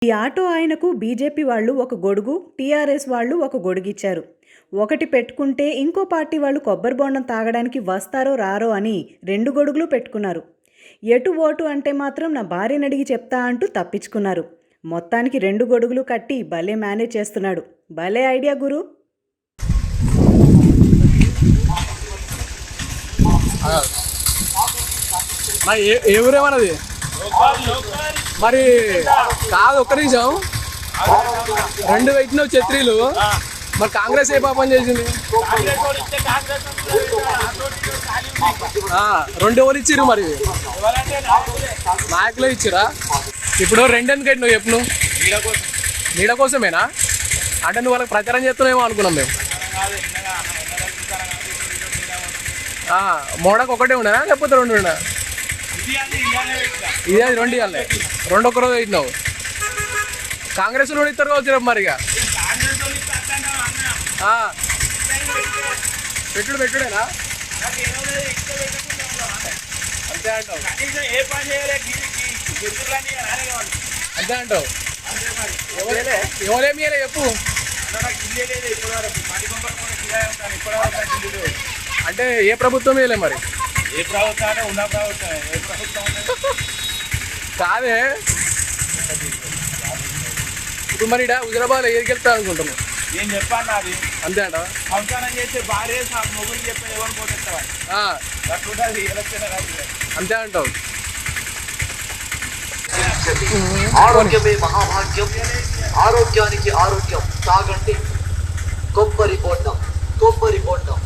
ఈ ఆటో ఆయనకు బీజేపీ వాళ్ళు ఒక గొడుగు, టీఆర్ఎస్ వాళ్ళు ఒక గొడుగిచ్చారు. ఒకటి పెట్టుకుంటే ఇంకో పార్టీ వాళ్ళు కొబ్బరి బొండం తాగడానికి వస్తారో రారో అని 2 గొడుగులు పెట్టుకున్నారు. ఎటు ఓటు అంటే మాత్రం నా భార్యని అడిగి చెప్తా అంటూ తప్పించుకున్నారు. మొత్తానికి 2 గొడుగులు కట్టి భలే మేనేజ్ చేస్తున్నాడు. భలే ఐడియా గురు. ఎవరేమన్నది మరి కాదు, ఒక్క నిమిషం. 2 పెట్టినావు ఛత్రీలు, మరి కాంగ్రెస్ ఏ పాపం చేసింది? 2 ఎవరు ఇచ్చిర్రు మరి? నాయకులే ఇచ్చిరా. ఇప్పుడు 2 ఎందుకు నువ్వు చెప్పు? నువ్వు నీడ కోసమేనా? అంటే నువ్వు వాళ్ళకి ప్రచారం చేస్తున్నావేమో అనుకున్నాం మేము. మోడకు ఒకటే ఉండేనా లేకపోతే 2 ఉండేనా? ఇదే 2 ఇవ్వాలి. 2 ఒక్క రోజు అవుతున్నావు. కాంగ్రెస్ వాళ్ళు ఇస్తారు కావచ్చు రేపు మరి. ఇక పెట్టుడేనా? అంతే అంటావు? అంతే అంటావు? ఎవరేమి చెప్పు. అంటే ఏ ప్రభుత్వం వేయలే మరి? ఏ ప్రభుత్వం ఉన్న ప్రభుత్వం ఏ ప్రభుత్వం కాదే. ఇప్పుడు మరి హుజరాబాద్ ఏదికి వెళ్తా అనుకుంటున్నావు? నేను చెప్పాను అది. అంతే అంట? సంసారం చేస్తే భార్య మొగులు చెప్పి ఎవరు పోటెత్తావా? అంతే అంటావు? ఆరోగ్యమే మహాభాగ్యం, ఆరోగ్యానికి ఆరోగ్యం. తాగండి కొబ్బరి బొండం.